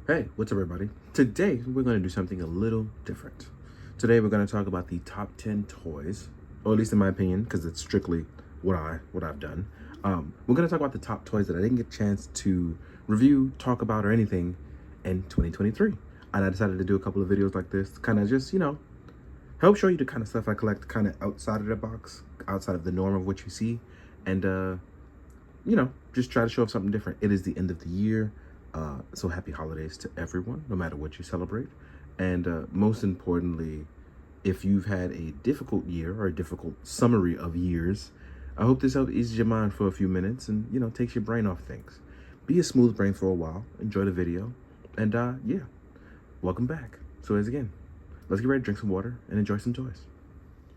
Hey, what's up everybody? Today we're going to do something a little different. Today we're going to talk about the top 10 toys, or at least in my opinion, because it's strictly what I've done. We're going to talk about the top toys that I didn't get a chance to review, talk about, or anything in 2023. And I decided to do a couple of videos like this to kind of just, help show you the kind of stuff I collect kind of outside of the box, outside of the norm of what you see. And, just try to show off something different. It is the end of the year. So happy holidays to everyone, no matter what you celebrate. And most importantly, if you've had a difficult year or a difficult summary of years, I hope this helps ease your mind for a few minutes and, takes your brain off things. Be a smooth brain for a while. Enjoy the video. And yeah, welcome back. So as again, let's get ready to drink some water and enjoy some toys.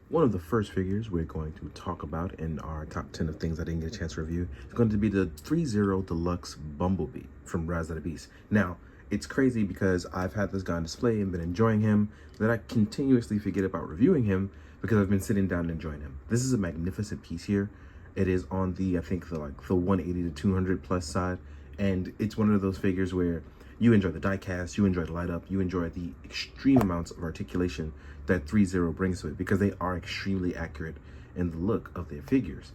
One of the first figures we're going to talk about in our top 10 of things I didn't get a chance to review is going to be the 3-0 Deluxe Bumblebee from Rise of the Beast. Now, it's crazy because I've had this guy on display and been enjoying him, that I continuously forget about reviewing him because I've been sitting down and enjoying him. This is a magnificent piece here. It is on the, I think, the 180 to 200 plus side, and it's one of those figures where you enjoy the die cast, you enjoy the light up, you enjoy the extreme amounts of articulation that 3-0 brings to it, because they are extremely accurate in the look of their figures.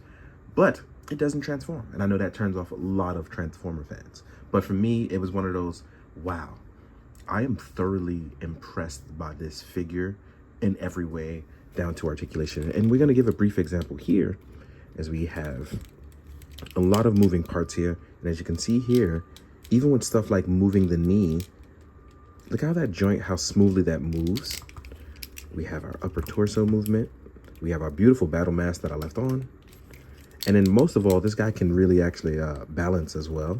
But it doesn't transform, and I know that turns off a lot of Transformer fans. But for me, it was one of those, wow, I am thoroughly impressed by this figure in every way, down to articulation. And we're going to give a brief example here, as we have a lot of moving parts here. And as you can see here, even with stuff like moving the knee, look how that joint, how smoothly that moves. We have our upper torso movement. We have our beautiful battle mask that I left on. And then most of all, this guy can really actually balance as well.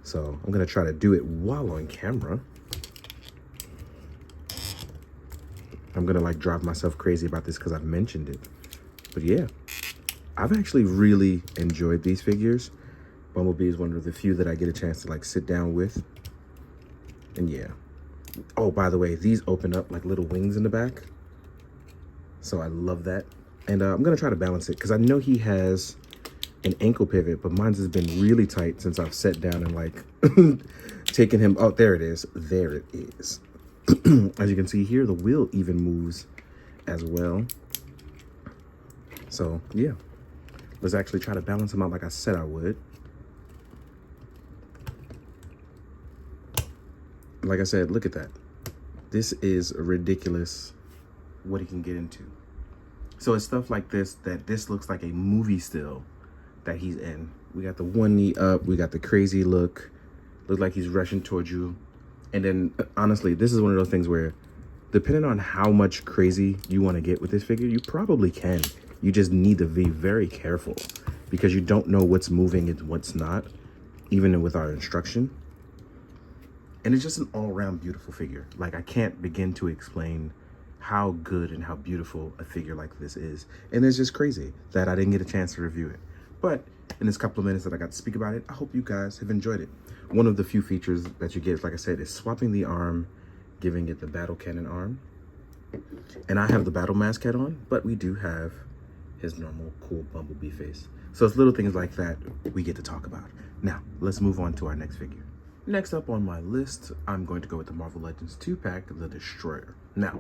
So I'm gonna try to do it while on camera. I'm gonna drive myself crazy about this because I've mentioned it. But yeah, I've actually really enjoyed these figures. Bumblebee is one of the few that I get a chance to sit down with. And yeah. Oh, by the way, these open up like little wings in the back. So I love that. And I'm going to try to balance it because I know he has an ankle pivot, but mine has been really tight since I've sat down and taken him. Oh, there it is. There it is. As you can see here, the wheel even moves as well. So yeah, let's actually try to balance him out like I said I would. Like I said, look at that. This is ridiculous what he can get into. So it's stuff like this, that this looks like a movie still that he's in. We got the one knee up. We got the crazy look. Looks like he's rushing towards you. And then, honestly, this is one of those things where, depending on how much crazy you want to get with this figure, you probably can. You just need to be very careful because you don't know what's moving and what's not, even with our instruction. And it's just an all-around beautiful figure. I can't begin to explain how good and how beautiful a figure like this is. And it's just crazy that I didn't get a chance to review it. But in this couple of minutes that I got to speak about it, I hope you guys have enjoyed it. One of the few features that you get, like I said, is swapping the arm, giving it the battle cannon arm. And I have the battle mask head on, but we do have his normal cool Bumblebee face. So it's little things like that we get to talk about. Now, let's move on to our next figure. Next up on my list, I'm going to go with the Marvel Legends 2-pack, The Destroyer. Now,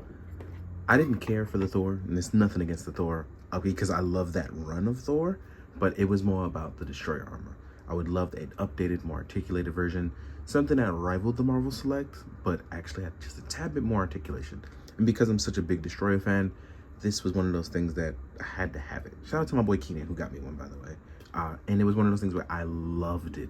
I didn't care for the Thor, and there's nothing against the Thor, because I love that run of Thor, but it was more about the Destroyer armor. I would love an updated, more articulated version, something that rivaled the Marvel Select, but actually had just a tad bit more articulation. And because I'm such a big Destroyer fan, this was one of those things that I had to have it. Shout out to my boy Keenan, who got me one, by the way. And it was one of those things where I loved it.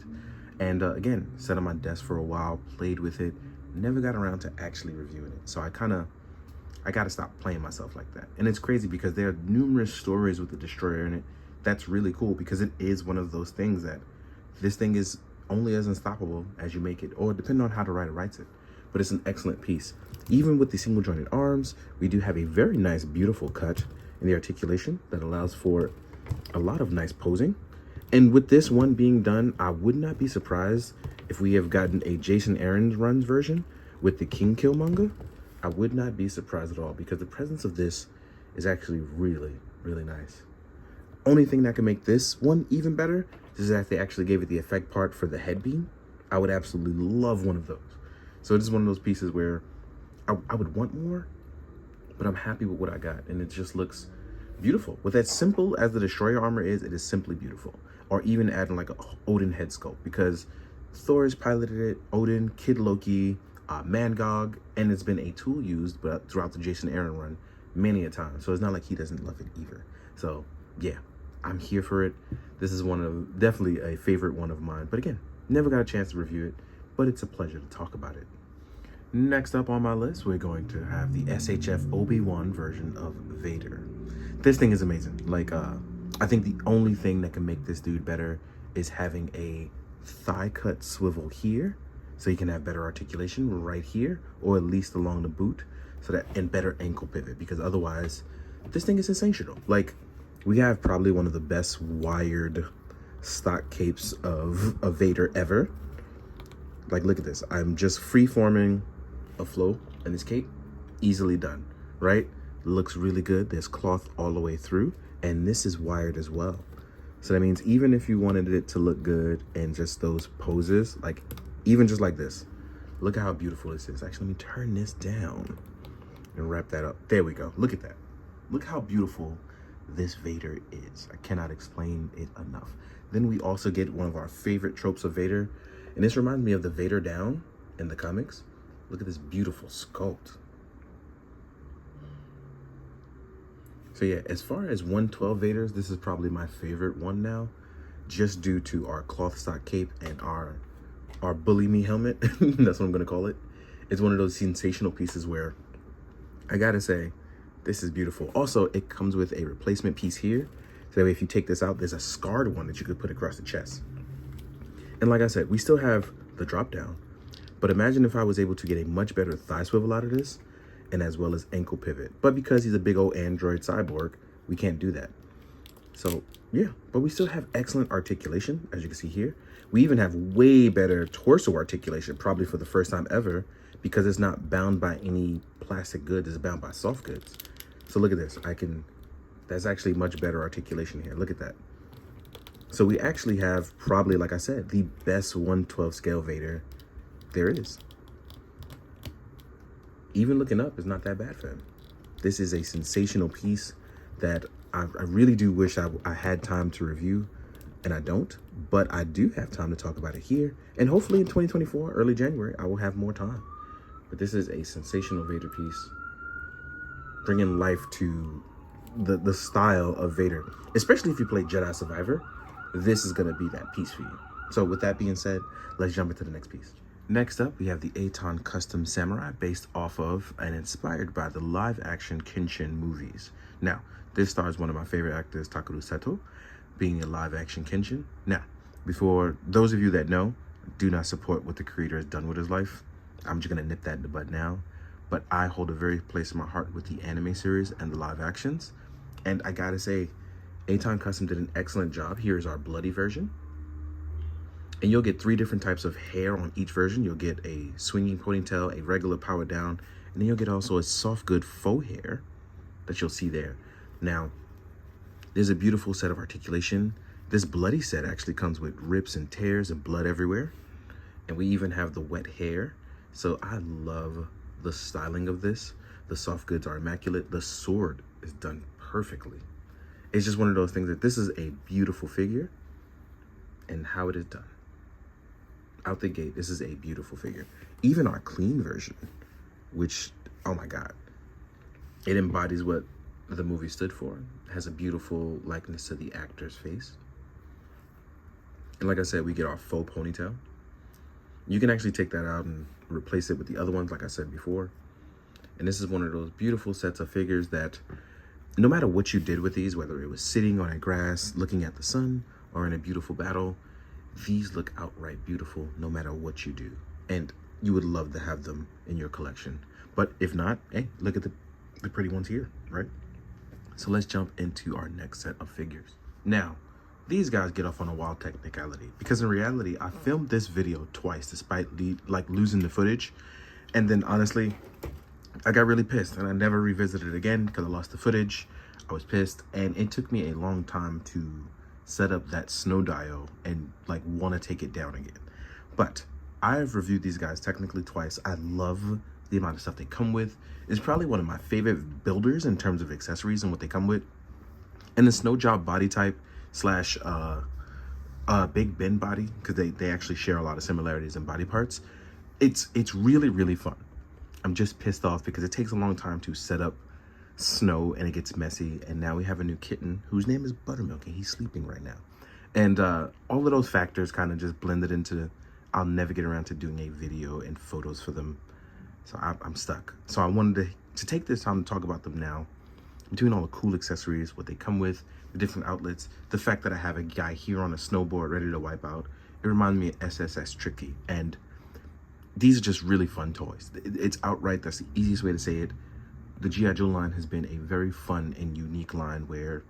And again, sat on my desk for a while, played with it, never got around to actually reviewing it. So I got to stop playing myself like that. And it's crazy because there are numerous stories with the Destroyer in it. That's really cool because it is one of those things that this thing is only as unstoppable as you make it, or depending on how the writer writes it. But it's an excellent piece. Even with the single jointed arms, we do have a very nice, beautiful cut in the articulation that allows for a lot of nice posing. And with this one being done, I would not be surprised if we have gotten a Jason Aaron's runs version with the King Killmonger. I would not be surprised at all because the presence of this is actually really, really nice. Only thing that can make this one even better is that they actually gave it the effect part for the head beam. I would absolutely love one of those. So it's just one of those pieces where I would want more, but I'm happy with what I got, and it just looks beautiful. With as simple as the destroyer armor is, it is simply beautiful. Or even adding like a Odin head sculpt, because Thor has piloted it, Odin, Kid Loki, Mangog, and it's been a tool used but throughout the Jason Aaron run many a time. So it's not like he doesn't love it either. So yeah, I'm here for it. This is definitely a favorite one of mine. But again, never got a chance to review it, but it's a pleasure to talk about it. Next up on my list, we're going to have the SHF Obi-Wan version of Vader. This thing is amazing. Like, I think the only thing that can make this dude better is having a thigh cut swivel here, so you can have better articulation right here, or at least along the boot, so that, and better ankle pivot, because otherwise this thing is sensational. Like, we have probably one of the best wired stock capes of Vader ever. Like, look at this. I'm just free-forming a flow in this cape. Easily done, right? Looks really good. There's cloth all the way through, and this is wired as well. So that means even if you wanted it to look good and just those poses, like even just like this, look at how beautiful this is. Actually, let me turn this down and wrap that up. There we go. Look at that. Look how beautiful this Vader is. I cannot explain it enough. Then we also get one of our favorite tropes of Vader, and this reminds me of the Vader down in the comics. Look at this beautiful sculpt. So yeah, as far as 112 Vaders, this is probably my favorite one now, just due to our cloth stock cape and our bully me helmet. That's what I'm gonna call it. It's one of those sensational pieces where I gotta say, this is beautiful. Also, it comes with a replacement piece here, so that way if you take this out, there's a scarred one that you could put across the chest. And like I said, we still have the drop down, but imagine if I was able to get a much better thigh swivel out of this, and as well as ankle pivot. But because he's a big old android cyborg, we can't do that. So yeah, but we still have excellent articulation, as you can see here. We even have way better torso articulation, probably for the first time ever, because it's not bound by any plastic goods, it's bound by soft goods. So look at this, that's actually much better articulation here. Look at that. So we actually have probably, like I said, the best 112 scale Vader there is. Even looking up is not that bad for him. This is a sensational piece that I really do wish I had time to review, and I don't, but I do have time to talk about it here. And hopefully in 2024, early January, I will have more time. But this is a sensational Vader piece, bringing life to the style of Vader. Especially if you play Jedi Survivor, this is gonna be that piece for you. So with that being said, let's jump into the next piece. Next up, we have the Aton Custom Samurai, based off of and inspired by the live-action Kenshin movies. Now, this stars one of my favorite actors, Takeru Seto, being a live-action Kenshin. Now, before those of you that know, do not support what the creator has done with his life. I'm just gonna nip that in the bud now. But I hold a very place in my heart with the anime series and the live actions. And I gotta say, Aton Custom did an excellent job. Here is our bloody version. And you'll get 3 different types of hair on each version. You'll get a swinging ponytail, a regular power down, and then you'll get also a soft good faux hair that you'll see there. Now, there's a beautiful set of articulation. This bloody set actually comes with rips and tears and blood everywhere. And we even have the wet hair. So I love the styling of this. The soft goods are immaculate. The sword is done perfectly. It's just one of those things that this is a beautiful figure, and how it is done. Out the gate, this is a beautiful figure. Even our clean version, which, oh my God, it embodies what the movie stood for. It has a beautiful likeness to the actor's face. And like I said, we get our faux ponytail. You can actually take that out and replace it with the other ones, like I said before. And this is one of those beautiful sets of figures that no matter what you did with these, whether it was sitting on a grass, looking at the sun, or in a beautiful battle, these look outright beautiful no matter what you do. And you would love to have them in your collection. But if not, hey, look at the pretty ones here, right? So let's jump into our next set of figures. Now, these guys get off on a wild technicality, because in reality, I filmed this video twice despite losing the footage. And then honestly, I got really pissed and I never revisited it again because I lost the footage. I was pissed, and it took me a long time to set up that snow dial and want to take it down again. But I've reviewed these guys technically twice. I love the amount of stuff they come with. It's probably one of my favorite builders in terms of accessories and what they come with. And the snow job body type slash Big Ben body, because they actually share a lot of similarities in body parts. It's really, really fun. I'm just pissed off because it takes a long time to set up snow and it gets messy. And now we have a new kitten whose name is Buttermilk and he's sleeping right now. And all of those factors kind of just blended into, I'll never get around to doing a video and photos for them. So I'm stuck. So I wanted to take this time to talk about them now. Between all the cool accessories, what they come with, the different outlets, the fact that I have a guy here on a snowboard ready to wipe out. It reminds me of SSS Tricky. And these are just really fun toys. It's outright, that's the easiest way to say it. The G.I. Joe line has been a very fun and unique line where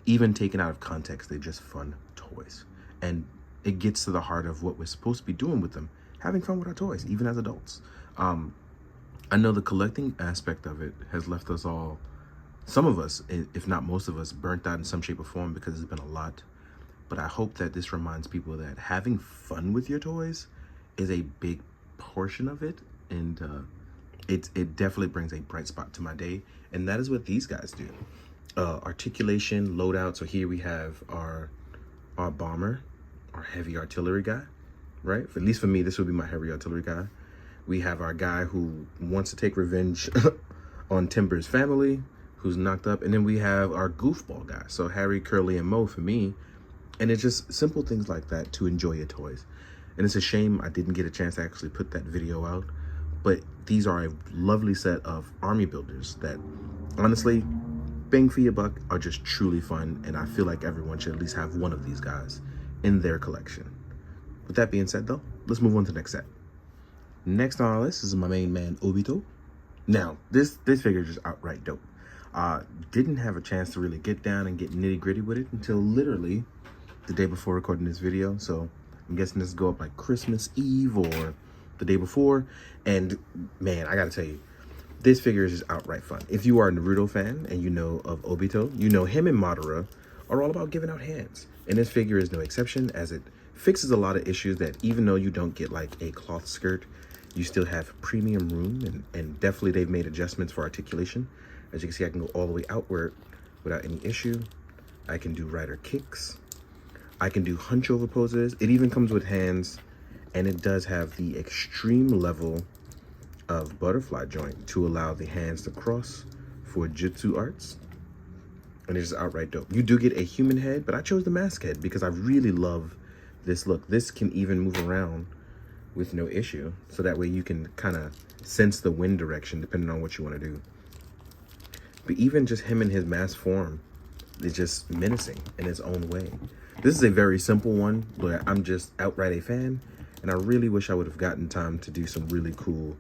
even taken out of context, they're just fun toys. And it gets to the heart of what we're supposed to be doing with them, having fun with our toys, even as adults. I know the collecting aspect of it has left us all, some of us, if not most of us, burnt out in some shape or form because it's been a lot. But I hope that this reminds people that having fun with your toys is a big portion of it. And it definitely brings a bright spot to my day. And that is what these guys do. Articulation, loadout. So here we have our bomber, our heavy artillery guy, right? At least for me, this would be my heavy artillery guy. We have our guy who wants to take revenge on Timber's family, who's knocked up. And then we have our goofball guy. So Harry, Curly, and Mo for me. And it's just simple things like that to enjoy your toys. And it's a shame I didn't get a chance to actually put that video out. But these are a lovely set of army builders that, honestly, bang for your buck, are just truly fun. And I feel like everyone should at least have one of these guys in their collection. With that being said, though, let's move on to the next set. Next on our list is my main man, Obito. Now, this figure is just outright dope. Didn't have a chance to really get down and get nitty gritty with it until literally the day before recording this video. So I'm guessing this go up like Christmas Eve or the day before. And man, I gotta tell you, this figure is just outright fun. If you are a Naruto fan and you know of Obito, you know him and Madara are all about giving out hands. And this figure is no exception, as it fixes a lot of issues that even though you don't get like a cloth skirt, you still have premium room, and definitely they've made adjustments for articulation. As you can see, I can go all the way outward without any issue. I can do rider kicks. I can do hunch over poses. It even comes with hands, and it does have the extreme level of butterfly joint to allow the hands to cross for jutsu arts. And it's just outright dope. You do get a human head, but I chose the mask head because I really love this look. This can even move around with no issue. So that way you can kind of sense the wind direction depending on what you want to do. But even just him in his mask form is just menacing in his own way. This is a very simple one, but I'm just outright a fan. And I really wish I would have gotten time to do some really cool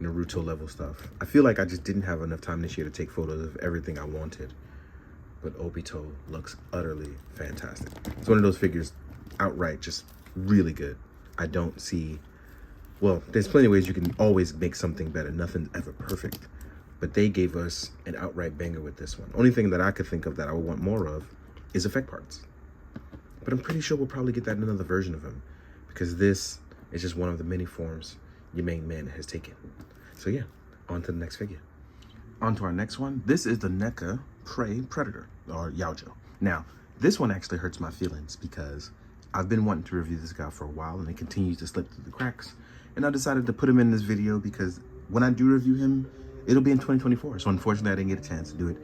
Naruto level stuff. I feel like I just didn't have enough time this year to take photos of everything I wanted. But Obito looks utterly fantastic. It's one of those figures outright just really good. I don't see, well, there's plenty of ways you can always make something better. Nothing's ever perfect. But they gave us an outright banger with this one. Only thing that I could think of that I would want more of is effect parts. But I'm pretty sure we'll probably get that in another version of him, because this is just one of the many forms your main man has taken. So yeah, on to the next figure. On to our next one. This is the NECA Predator, or Yaojo. Now, this one actually hurts my feelings because I've been wanting to review this guy for a while and it continues to slip through the cracks. And I decided to put him in this video because when I do review him, it'll be in 2024. So unfortunately, I didn't get a chance to do it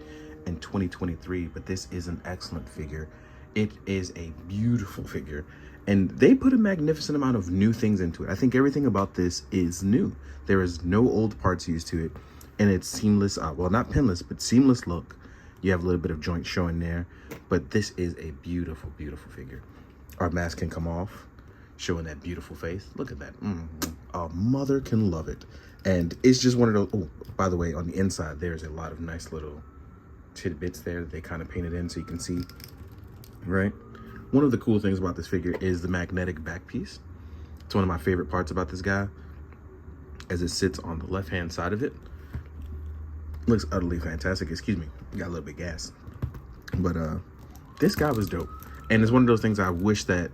in 2023, but this is an excellent figure. It is a beautiful figure, and they put a magnificent amount of new things into it. I think everything about this is new. There is no old parts used to it, and it's seamless, well, not pinless, but seamless look. You have a little bit of joint showing there, but this is a beautiful, beautiful figure. Our mask can come off, showing that beautiful face. Look at that. A mother can love it. And it's just one of those, oh, by the way, on the inside, there's a lot of nice little tidbits there that they kind of painted in so you can see, right? One of the cool things about this figure is the magnetic back piece. It's one of my favorite parts about this guy, as it sits on the left-hand side of it. Looks utterly fantastic. Excuse me, got a little bit gas. But this guy was dope. And it's one of those things I wish that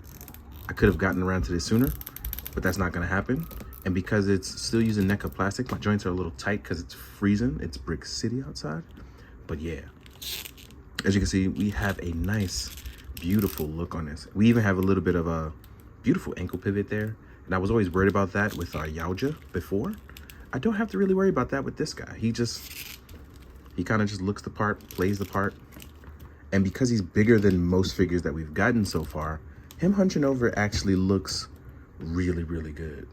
I could have gotten around to this sooner. but that's not gonna happen. And because it's still using NECA plastic, my joints are a little tight because it's freezing. It's Brick City outside. But yeah, as you can see, we have a nice, beautiful look on this. We even have a little bit of a beautiful ankle pivot there. And I was always worried about that with Yaoja before. I don't have to really worry about that with this guy. He kind of just looks the part, plays the part. And because he's bigger than most figures that we've gotten so far, him hunching over actually looks really, really good.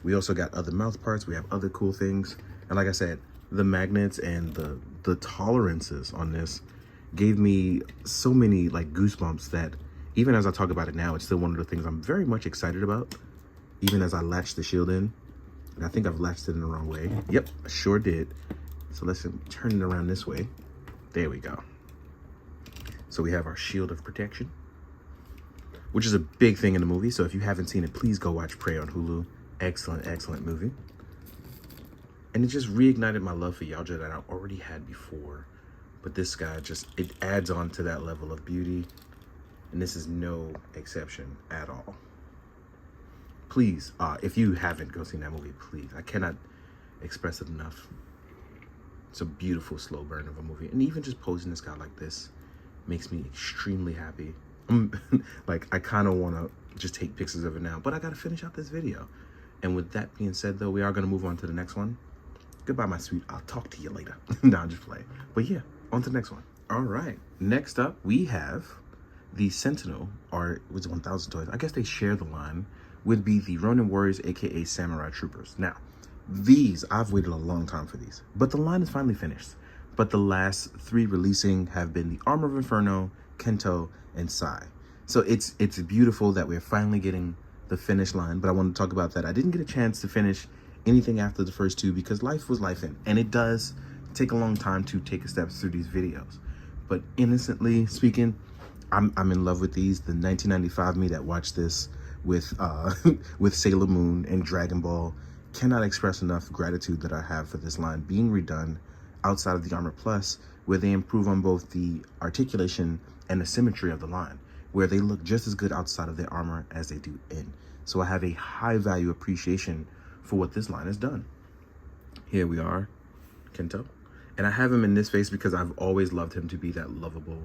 We also got other mouth parts. We have other cool things. And like I said, the magnets and the tolerances on this gave me so many like goosebumps that even as I talk about it now, it's still one of the things I'm very much excited about. Even as I latch the shield in. And I think I've latched it in the wrong way. Yep, I sure did. So let's turn it around this way. There we go. So we have our shield of protection, which is a big thing in the movie. So if you haven't seen it, please go watch Prey on Hulu. Excellent, excellent movie. And it just reignited my love for Yaoja that I already had before. But this guy just, it adds on to that level of beauty. And this is no exception at all. Please, if you haven't go seen that movie, please. I cannot express it enough. It's a beautiful slow burn of a movie. And even just posing this guy like this makes me extremely happy. Like, I kind of want to just take pictures of it now. But I got to finish out this video. And with that being said, though, we are going to move on to the next one. Goodbye, my sweet. I'll talk to you later. No, I'm just playing. But yeah, on to the next one. All right. Next up, we have the Sentinel, or was it 1000 Toys? I guess they share the line, would be the Ronin Warriors, aka Samurai Troopers. Now, these, I've waited a long time for these, but the line is finally finished. But the last 3 releasing have been the Armor of Inferno, Kento, and Sai. So it's beautiful that we're finally getting the finish line, but I want to talk about that. I didn't get a chance to finish anything after the first 2 because life was life in, and it does take a long time to take a step through these videos. But innocently speaking, I'm in love with these. The 1995 me that watched this with with Sailor Moon and Dragon Ball cannot express enough gratitude that I have for this line being redone outside of the Armor Plus, where they improve on both the articulation and the symmetry of the line, where they look just as good outside of their armor as they do in. So I have a high value appreciation for what this line has done. Here we are, Kento. And I have him in this face because I've always loved him to be that lovable.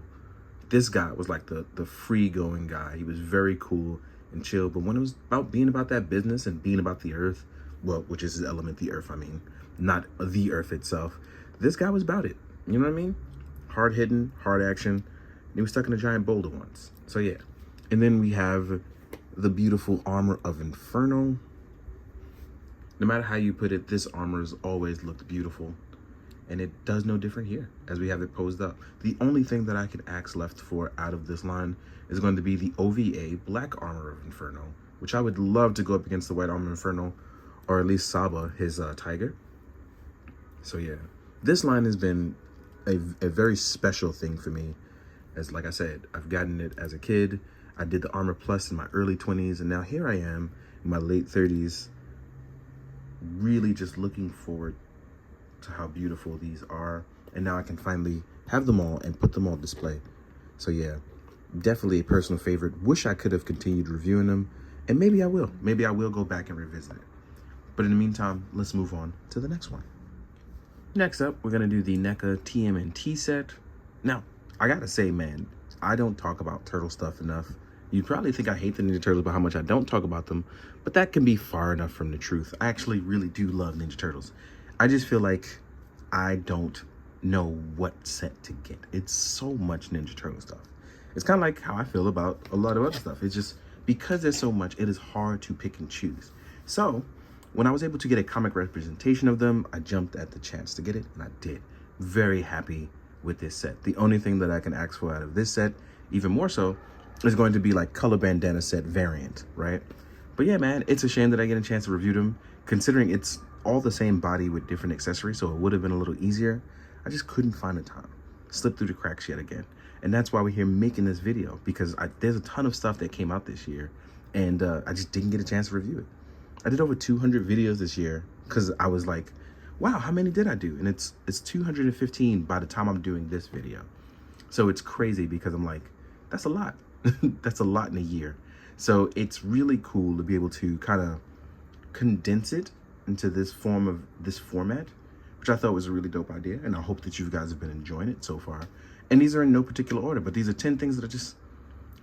This guy was like the free-going guy. He was very cool and chill, but when it was about being about that business and being about the earth, well, which is his element, the earth, I mean, not the earth itself, this guy was about it. You know what I mean? Hard-hitting, hard action. And he was stuck in a giant boulder once. So yeah. And then we have the beautiful Armor of Inferno. No matter how you put it, this armor has always looked beautiful. And it does no different here as we have it posed up. The only thing that I can ask left for out of this line is going to be the OVA Black Armor of Inferno, which I would love to go up against the White Armor of Inferno, or at least Saba, his tiger. So yeah, this line has been a very special thing for me. As like I said, I've gotten it as a kid. I did the Armor Plus in my early 20s, and now here I am in my late 30s, really just looking forward to how beautiful these are. And now I can finally have them all and put them on display. So yeah, definitely a personal favorite. Wish I could have continued reviewing them, and maybe I will. Maybe I will go back and revisit it. But in the meantime, let's move on to the next one. Next up, we're gonna do the NECA TMNT set. Now, I gotta say, man, I don't talk about turtle stuff enough. You'd probably think I hate the Ninja Turtles about how much I don't talk about them, but that can be far enough from the truth. I actually really do love Ninja Turtles. I just feel like I don't know what set to get. It's so much Ninja Turtle stuff. It's kind of like how I feel about a lot of other stuff. It's just because there's so much, it is hard to pick and choose. So when I was able to get a comic representation of them, I jumped at the chance to get it, and I did. Very happy with this set. The only thing that I can ask for out of this set, even more so, is going to be like color bandana set variant, right? But yeah, man, it's a shame that I get a chance to review them, considering it's all the same body with different accessories, so it would have been a little easier. I just couldn't find the time. Slipped through the cracks yet again. And that's why we're here making this video, because there's a ton of stuff that came out this year, and I just didn't get a chance to review it. I did over 200 videos this year, because I was like, wow, how many did I do? And it's 215 by the time I'm doing this video. So it's crazy, because I'm like, that's a lot. That's a lot in a year. So it's really cool to be able to kind of condense it into this format, which I thought was a really dope idea. And I hope that you guys have been enjoying it so far. And these are in no particular order, but these are 10 things that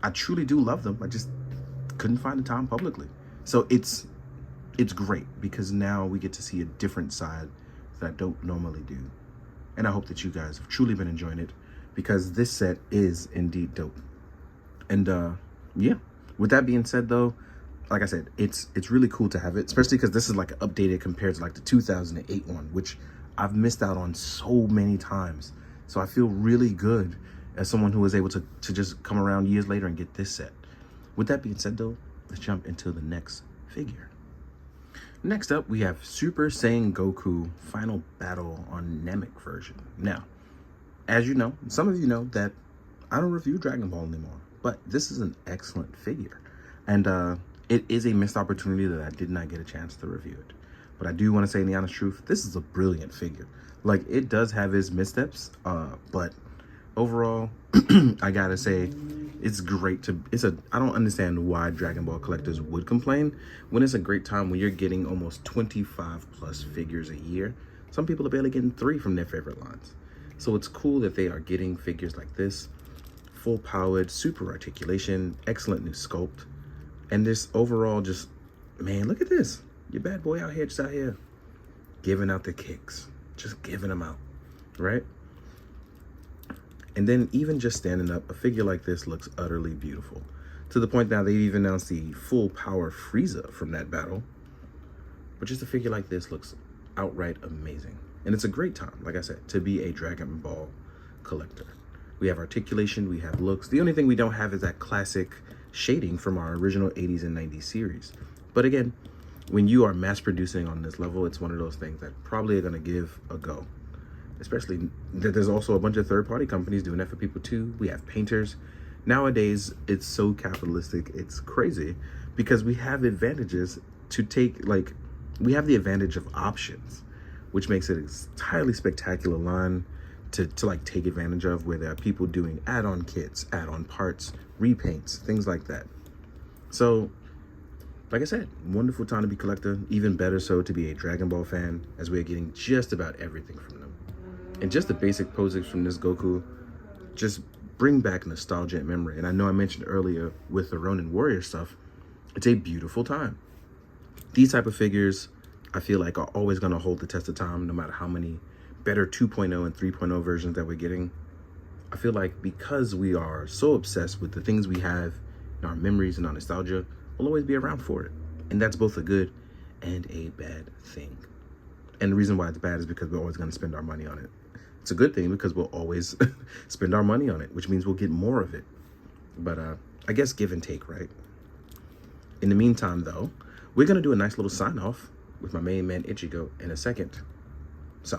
I truly do love them. I just couldn't find the time publicly. So it's great because now we get to see a different side that I don't normally do. And I hope that you guys have truly been enjoying it because this set is indeed dope. And yeah, with that being said though, like I said, it's really cool to have it, especially because this is like updated compared to like the 2008 one, which I've missed out on so many times. So I feel really good as someone who was able to just come around years later and get this set. With that being said though, let's jump into the next figure. Next up, we have Super Saiyan Goku Final Battle on Namek version. Now, as you know, some of you know that I don't review Dragon Ball anymore, but this is an excellent figure. And it is a missed opportunity that I did not get a chance to review it. But I do want to say, in the honest truth, this is a brilliant figure. Like, it does have its missteps, but overall, I gotta say, it's great to, I don't understand why Dragon Ball collectors would complain when it's a great time when you're getting almost 25 plus figures a year. Some people are barely getting 3 from their favorite lines. So it's cool that they are getting figures like this, full powered, super articulation, excellent new sculpt. And this overall just, man, look at this. Your bad boy out here, giving out the kicks, just giving them out, right? And then even just standing up, a figure like this looks utterly beautiful. To the point now they've even announced the full power Frieza from that battle. But just a figure like this looks outright amazing. And it's a great time, like I said, to be a Dragon Ball collector. We have articulation, we have looks. The only thing we don't have is that classic shading from our original 80s and 90s series. But again, when you are mass producing on this level, it's one of those things that probably are going to give a go. Especially that there's also a bunch of third-party companies doing that for people too. We have painters. Nowadays, it's so capitalistic, it's crazy because we have advantages to take, like, we have the advantage of options, which makes it an entirely spectacular line to like take advantage of, where there are people doing add-on kits, add-on parts, repaints, things like that. So, like I said, wonderful time to be a collector, even better so to be a Dragon Ball fan, as we are getting just about everything from them. And just the basic poses from this Goku just bring back nostalgia and memory. And I know I mentioned earlier with the Ronin Warriors stuff, it's a beautiful time. These type of figures, I feel like, are always going to hold the test of time, no matter how many better 2.0 and 3.0 versions that we're getting. I feel like because we are so obsessed with the things we have in our memories and our nostalgia, we'll always be around for it. And that's both a good and a bad thing. And the reason why it's bad is because we're always going to spend our money on it. It's a good thing because we'll always spend our money on it, which means we'll get more of it. But I guess give and take, right? In the meantime, though, we're going to do a nice little sign off with my main man Ichigo in a second. So,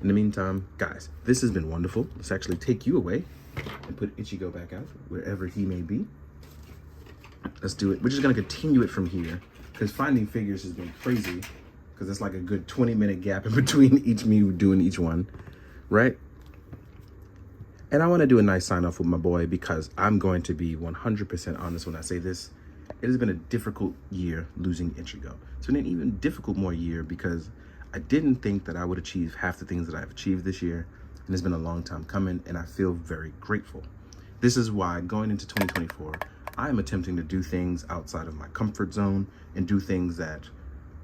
in the meantime, guys, this has been wonderful. Let's actually take you away and put Ichigo back out wherever he may be. Let's do it. We're just going to continue it from here because finding figures has been crazy because it's like a good 20-minute gap in between me doing each one, right? And I want to do a nice sign off with my boy because I'm going to be 100% honest when I say this. It has been a difficult year losing Ichigo. It's been an even difficult more year because I didn't think that I would achieve half the things that I've achieved this year. And it's been a long time coming and I feel very grateful. This is why going into 2024, I am attempting to do things outside of my comfort zone and do things that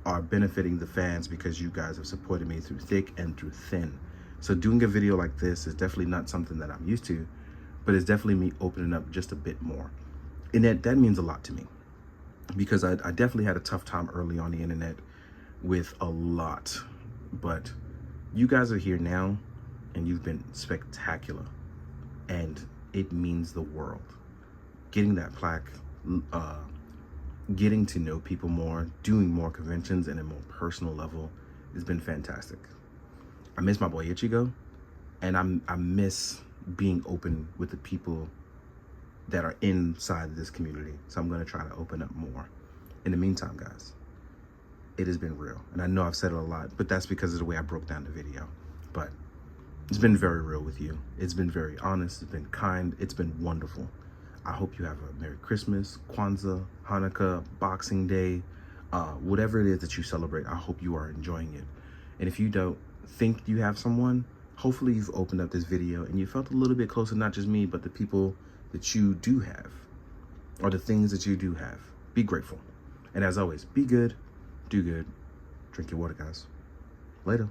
are benefiting the fans because you guys have supported me through thick and through thin. So doing a video like this is definitely not something that I'm used to, but it's definitely me opening up just a bit more. And that means a lot to me because I definitely had a tough time early on the internet with a lot, but you guys are here now and you've been spectacular and it means the world. Getting that plaque, getting to know people more, doing more conventions and a more personal level has been fantastic. I miss my boy Ichigo, and I miss being open with the people that are inside this community. So I'm going to try to open up more. In the meantime, guys, it has been real. And I know I've said it a lot, but that's because of the way I broke down the video. But it's been very real with you. It's been very honest. It's been kind. It's been wonderful. I hope you have a Merry Christmas, Kwanzaa, Hanukkah, Boxing Day, whatever it is that you celebrate. I hope you are enjoying it. And if you don't think you have someone, hopefully you've opened up this video and you felt a little bit closer, not just me, but the people that you do have, or the things that you do have. Be grateful. And as always, be good, do good, drink your water, guys. Later.